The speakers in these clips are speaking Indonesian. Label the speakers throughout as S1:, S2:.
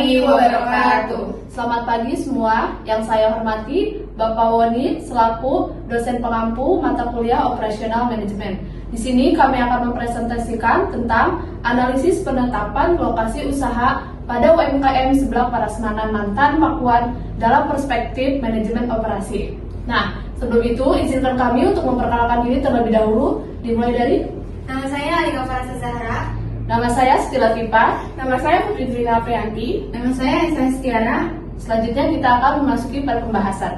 S1: warahmatullahi wabarakatuh.
S2: Selamat pagi semua, yang saya hormati Bapak Woni selaku dosen pengampu mata kuliah operasional manajemen. Di sini kami akan mempresentasikan tentang analisis penetapan lokasi usaha pada UMKM Seblak Prasmanan Mantan Pakuan dalam perspektif manajemen operasi. Nah, sebelum itu izinkan kami untuk memperkenalkan diri terlebih dahulu, dimulai dari
S1: Nama saya Alika Farasa Zahra.
S2: nama saya Siti Latifah.
S1: Nama saya Putri Trina Aprianti. Nama saya Esa Setiana.
S2: Selanjutnya kita akan memasuki pada pembahasan.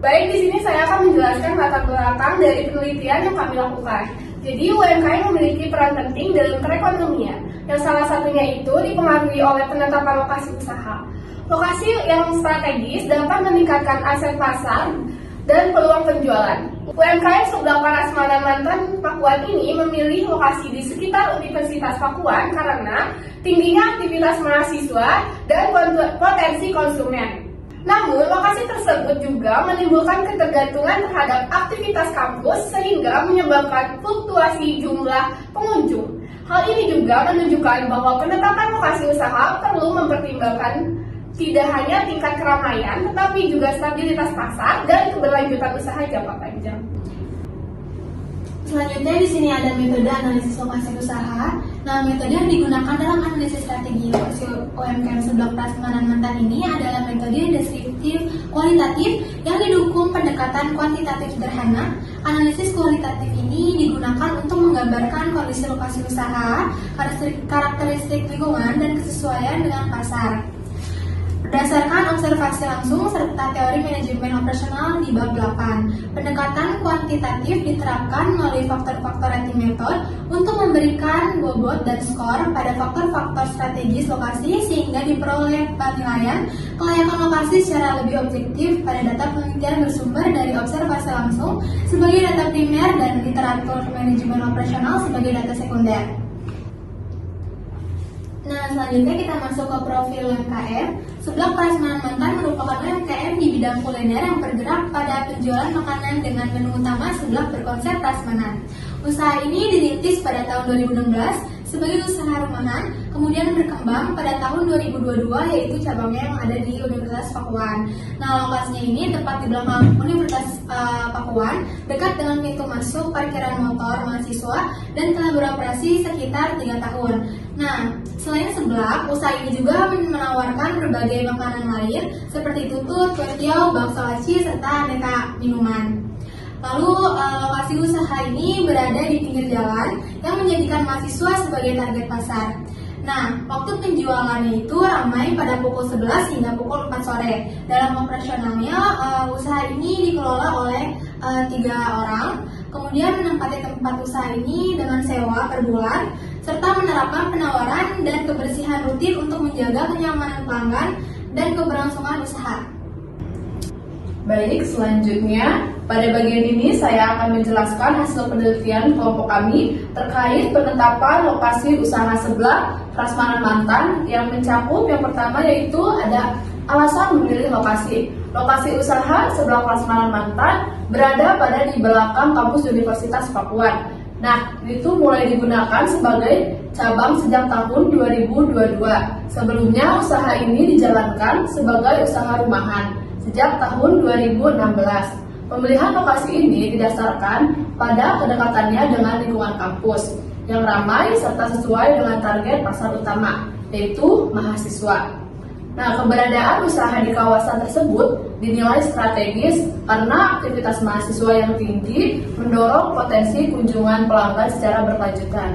S1: Baik, di sini saya akan menjelaskan latar belakang dari penelitian yang kami lakukan. Jadi, UMKM memiliki peran penting dalam perekonomian, yang salah satunya itu dipengaruhi oleh penetapan lokasi usaha. Lokasi yang strategis dapat meningkatkan aset pasar dan peluang penjualan. UMKM Seblak Prasmanan Mantan Pakuan ini memilih lokasi di sekitar Universitas Pakuan karena tingginya aktivitas mahasiswa dan potensi konsumen. Namun, lokasi tersebut juga menimbulkan ketergantungan terhadap aktivitas kampus sehingga menyebabkan fluktuasi jumlah pengunjung. Hal ini juga menunjukkan bahwa penetapan lokasi usaha perlu mempertimbangkan tidak hanya tingkat keramaian, tetapi juga stabilitas pasar dan keberlanjutan usaha jangka panjang.
S3: Selanjutnya di sini ada metode analisis lokasi usaha. Nah, metode yang digunakan dalam analisis strategi lokasi UMKM Seblak Prasmanan Mantan ini adalah metode deskriptif kualitatif yang didukung pendekatan kuantitatif sederhana. Analisis kualitatif ini digunakan untuk menggambarkan kondisi lokasi usaha, karakteristik lingkungan, dan kesesuaian dengan pasar. Berdasarkan observasi langsung serta teori manajemen operasional di bab 8, pendekatan kuantitatif diterapkan melalui faktor-faktor rating method untuk memberikan bobot dan skor pada faktor-faktor strategis lokasi sehingga diperoleh penilaian kelayakan lokasi secara lebih objektif pada data penelitian bersumber dari observasi langsung sebagai data primer dan literatur manajemen operasional sebagai data sekunder. Nah, selanjutnya kita masuk ke profil UMKM. Seblak Prasmanan Mantan merupakan UMKM di bidang kuliner yang bergerak pada penjualan makanan dengan menu utama seblak berkonsep prasmanan. Usaha ini dirintis pada tahun 2016 sebagai usaha rumahan, kemudian berkembang pada tahun 2022 yaitu cabangnya yang ada di Universitas Pakuan. Nah, lokasinya ini tepat di belakang Universitas Pakuan, dekat dengan pintu masuk parkiran motor mahasiswa dan telah beroperasi sekitar 3 tahun. Nah, selain seblak, usaha ini juga menawarkan berbagai makanan lain seperti tutut, kue tiaw, bakso aci, serta aneka minuman. Lalu lokasi usaha ini berada di pinggir jalan yang menjadikan mahasiswa sebagai target pasar. Nah, waktu penjualannya itu ramai pada pukul 11 hingga pukul 4 sore. Dalam operasionalnya, usaha ini dikelola oleh 3 orang, kemudian menempati tempat usaha ini dengan sewa per bulan, serta menerapkan penawaran dan kebersihan rutin untuk menjaga kenyamanan pelanggan dan keberlangsungan usaha.
S2: Baik, selanjutnya pada bagian ini saya akan menjelaskan hasil penelitian kelompok kami terkait penetapan lokasi usaha Seblak Prasmanan Mantan yang mencakup yang pertama yaitu ada alasan memilih lokasi. Lokasi usaha Seblak Prasmanan Mantan berada pada di belakang kampus Universitas Pakuan. Nah, itu mulai digunakan sebagai cabang sejak tahun 2022. Sebelumnya usaha ini dijalankan sebagai usaha rumahan sejak tahun 2016. Pemilihan lokasi ini didasarkan pada kedekatannya dengan lingkungan kampus yang ramai serta sesuai dengan target pasar utama, yaitu mahasiswa. Nah, keberadaan usaha di kawasan tersebut dinilai strategis karena aktivitas mahasiswa yang tinggi mendorong potensi kunjungan pelanggan secara berkelanjutan.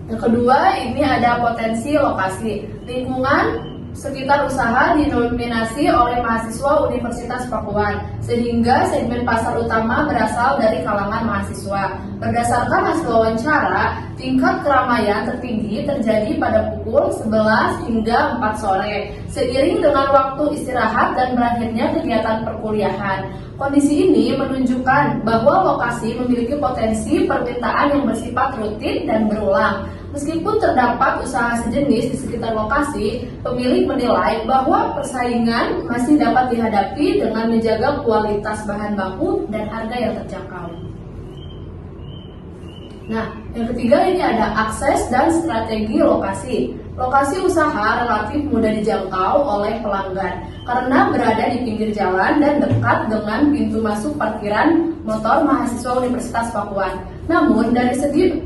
S2: Yang kedua, ini ada potensi lokasi. Lingkungan sekitar usaha didominasi oleh mahasiswa Universitas Pakuan, sehingga segmen pasar utama berasal dari kalangan mahasiswa. Berdasarkan hasil wawancara, tingkat keramaian tertinggi terjadi pada pukul 11 hingga 4 sore, seiring dengan waktu istirahat dan berakhirnya kegiatan perkuliahan. Kondisi ini menunjukkan bahwa lokasi memiliki potensi permintaan yang bersifat rutin dan berulang. Meskipun terdapat usaha sejenis di sekitar lokasi, pemilik menilai bahwa persaingan masih dapat dihadapi dengan menjaga kualitas bahan baku dan harga yang terjangkau. Nah, yang ketiga ini ada akses dan strategi lokasi. Lokasi usaha relatif mudah dijangkau oleh pelanggan karena berada di pinggir jalan dan dekat dengan pintu masuk parkiran motor mahasiswa Universitas Pakuan. Namun, dari segi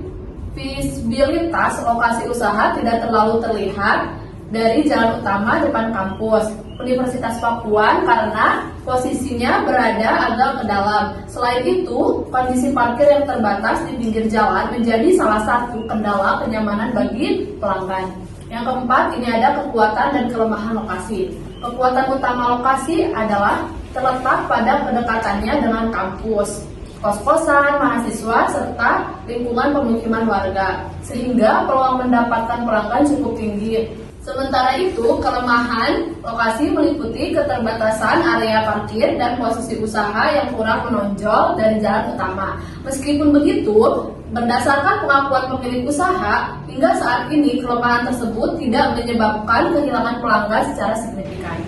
S2: visibilitas lokasi usaha tidak terlalu terlihat dari jalan utama depan kampus Universitas Pakuan karena posisinya berada agak ke dalam. Selain itu, kondisi parkir yang terbatas di pinggir jalan menjadi salah satu kendala kenyamanan bagi pelanggan. Yang keempat, ini ada kekuatan dan kelemahan lokasi. Kekuatan utama lokasi adalah terletak pada kedekatannya dengan kampus, kos-kosan, mahasiswa, serta lingkungan pemukiman warga, sehingga peluang mendapatkan pelanggan cukup tinggi. Sementara itu, kelemahan lokasi meliputi keterbatasan area parkir dan posisi usaha yang kurang menonjol dari jalan utama. Meskipun begitu, berdasarkan pengakuan pemilik usaha, hingga saat ini kelemahan tersebut tidak menyebabkan kehilangan pelanggan secara signifikan.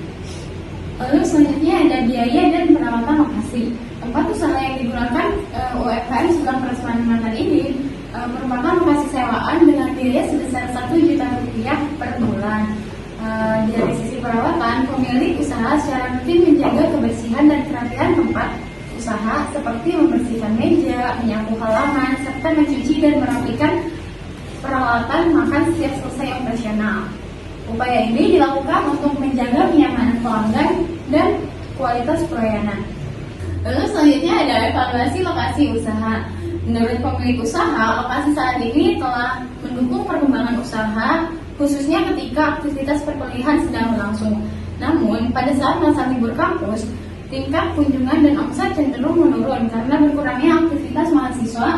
S3: Lalu selanjutnya ada biaya dan perawatan lokasi. Tempat usaha yang digunakan UMKM sebelah Prasmanan Mantan ini merupakan lokasi sewaan dengan biaya sebesar Rp1 juta per bulan. Dari sisi perawatan, pemilik usaha secara rutin menjaga kebersihan dan kerapihan tempat usaha seperti membersihkan meja, menyapu halaman, serta mencuci dan merapikan peralatan makan setiap selesai operasional. Upaya ini dilakukan untuk menjaga kenyamanan pelanggan dan kualitas pelayanan. Lalu selanjutnya ada evaluasi lokasi usaha. Menurut pemilik usaha, lokasi saat ini telah mendukung perkembangan usaha, khususnya ketika aktivitas perkuliahan sedang berlangsung. Namun, pada saat masa libur kampus, tingkat kunjungan dan omset cenderung menurun karena berkurangnya aktivitas mahasiswa.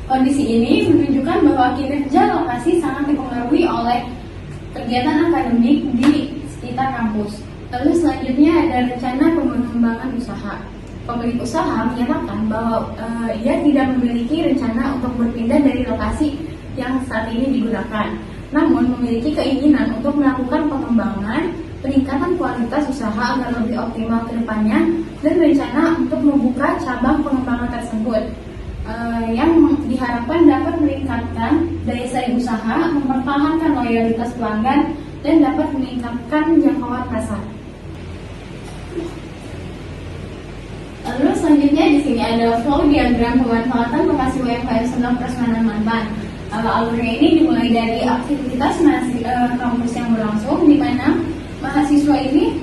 S3: Kondisi ini menunjukkan bahwa kinerja lokasi sangat dipengaruhi oleh kegiatan akademik di sekitar kampus. Lalu selanjutnya ada rencana pengembangan usaha. Pemilik usaha menyatakan bahwa ia tidak memiliki rencana untuk berpindah dari lokasi yang saat ini digunakan, namun memiliki keinginan untuk melakukan pengembangan, peningkatan kualitas usaha agar lebih optimal ke depannya, dan rencana untuk membuka cabang pengembangan tersebut yang diharapkan dapat meningkatkan daya saing usaha, mempertahankan loyalitas pelanggan, dan dapat meningkatkan jangkauan pasar. Lalu selanjutnya di sini ada flow diagram pemanfaatan lokasi UMKM sebelah Prasmanan Mantan. Alurnya ini dimulai dari aktivitas kampus yang berlangsung, di mana mahasiswa ini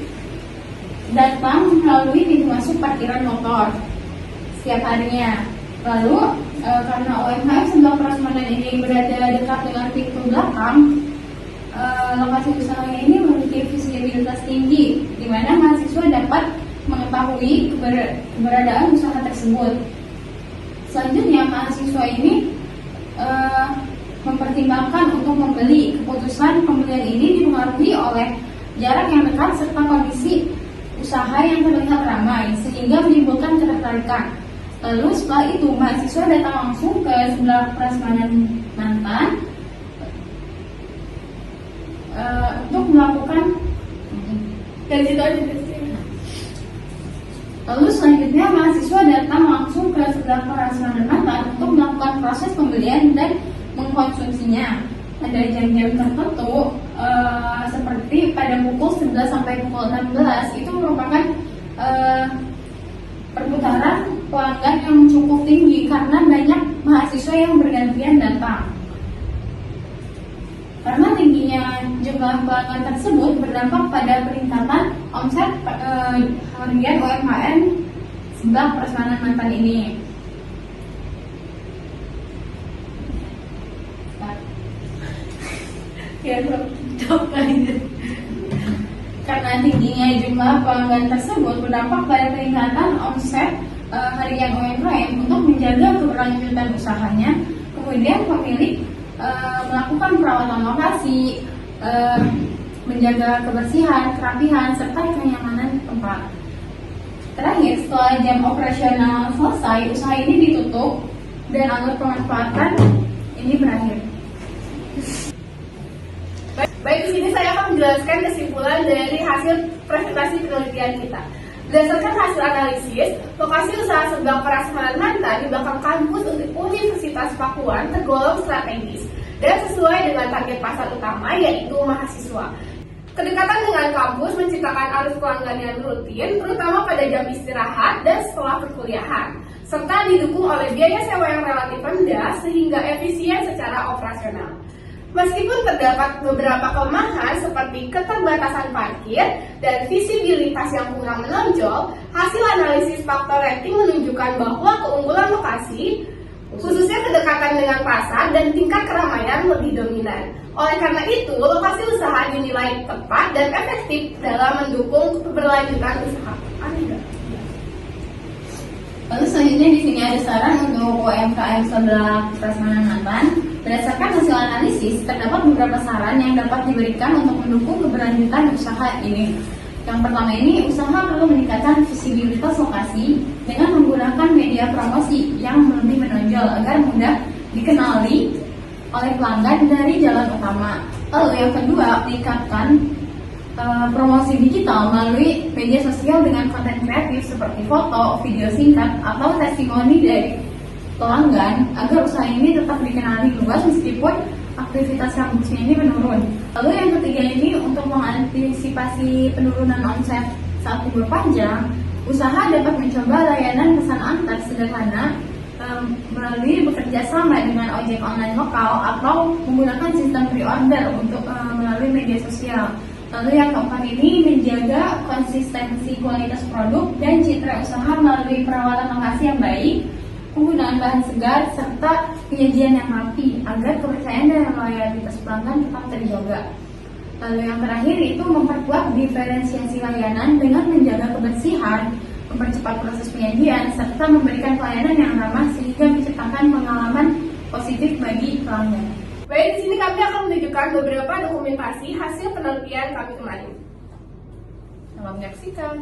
S3: datang melalui pintu masuk parkiran motor setiap harinya. Lalu karena UMKM sebelah Prasmanan ini berada dekat dengan pintu belakang, lokasi usaha ini memiliki visibilitas tinggi, di mana mahasiswa dapat mengetahui keberadaan usaha tersebut. Selanjutnya, mahasiswa ini mempertimbangkan untuk membeli. Keputusan pembelian ini dipengaruhi oleh jarak yang dekat serta kondisi usaha yang terlihat ramai, sehingga menimbulkan ketertarikan. Lalu setelah itu, mahasiswa datang langsung ke sebelah Prasmanan Mantan untuk melakukan Lalu selanjutnya mahasiswa datang langsung ke sebelah Prasmanan Mantan untuk melakukan proses pembelian dan mengkonsumsinya. Pada jam-jam tertentu seperti pada pukul 11 sampai pukul 16 itu merupakan perputaran pelanggan yang cukup tinggi karena banyak mahasiswa yang bergantian datang. Karena tingginya jumlah pelanggan tersebut berdampak pada peningkatan omset harian UMKM sebelah Prasmanan Mantan ini. Karena tingginya jumlah pelanggan tersebut berdampak pada peningkatan omset harian UMKM untuk menjaga keberlanjutan usahanya. Kemudian pemilik melakukan perawatan lokasi, menjaga kebersihan, kerapihan, serta kenyamanan tempat. Terakhir, setelah jam operasional selesai, usaha ini ditutup dan alur pemanfaatan ini berakhir.
S1: Baik, di sini saya akan menjelaskan kesimpulan dari hasil presentasi penelitian kita. Berdasarkan hasil analisis, lokasi usaha seblak Prasmanan Mantan di belakang kampus Universitas Pakuan tergolong strategis dan sesuai dengan target pasar utama yaitu mahasiswa. Kedekatan dengan kampus menciptakan arus pelanggan yang rutin, terutama pada jam istirahat dan setelah perkuliahan, serta didukung oleh biaya sewa yang relatif rendah sehingga efisien secara operasional. Meskipun terdapat beberapa kelemahan seperti keterbatasan parkir dan visibilitas yang kurang menonjol, hasil analisis faktor rating menunjukkan bahwa keunggulan lokasi, khususnya kedekatan dengan pasar dan tingkat keramaian lebih dominan. Oleh karena itu, lokasi usaha dinilai tepat dan efektif dalam mendukung keberlanjutan usaha.
S3: Lalu selanjutnya di sini ada saran untuk UMKM seblak Prasmanan Mantan. Berdasarkan hasil analisis, terdapat beberapa saran yang dapat diberikan untuk mendukung keberlanjutan usaha ini. Yang pertama ini, usaha perlu meningkatkan visibilitas lokasi dengan menggunakan media promosi yang lebih menonjol agar mudah dikenali oleh pelanggan dari jalan utama. Lalu yang kedua, meningkatkan promosi digital melalui media sosial dengan konten kreatif seperti foto, video singkat, atau testimoni dari pelanggan agar usaha ini tetap dikenali luas meskipun aktivitas kampusnya ini menurun. Lalu yang ketiga ini, untuk mengantisipasi penurunan omset saat libur panjang, usaha dapat mencoba layanan pesan antar sederhana melalui bekerja sama dengan ojek online lokal atau menggunakan sistem pre-order untuk melalui media sosial. Lalu yang keempat ini, menjaga konsistensi kualitas produk dan citra usaha melalui perawatan lokasi yang baik, penggunaan bahan segar, serta penyajian yang rapi agar kepercayaan dan loyalitas pelanggan tetap terjaga. Lalu yang terakhir itu memperkuat diferensiasi layanan dengan menjaga kebersihan, mempercepat proses penyajian, serta memberikan pelayanan yang ramah sehingga menciptakan pengalaman positif bagi pelanggan.
S1: Baik, di sini kami akan menunjukkan beberapa dokumentasi hasil penelitian kami kemarin.
S2: Selamat menyaksikan.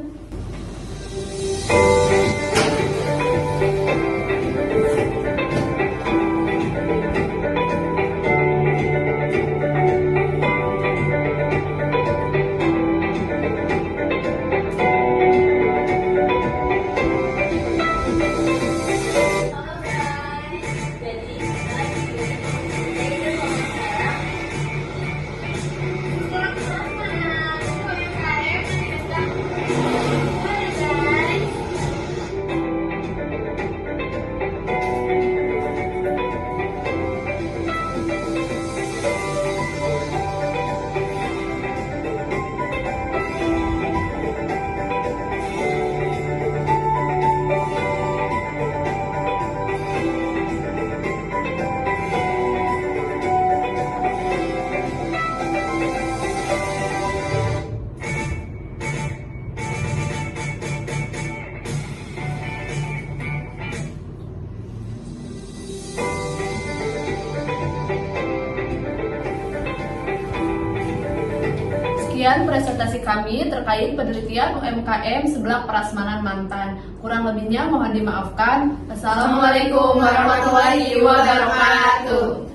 S2: Sekian presentasi kami terkait penelitian UMKM seblak Prasmanan Mantan. Kurang lebihnya mohon dimaafkan. Assalamualaikum warahmatullahi wabarakatuh.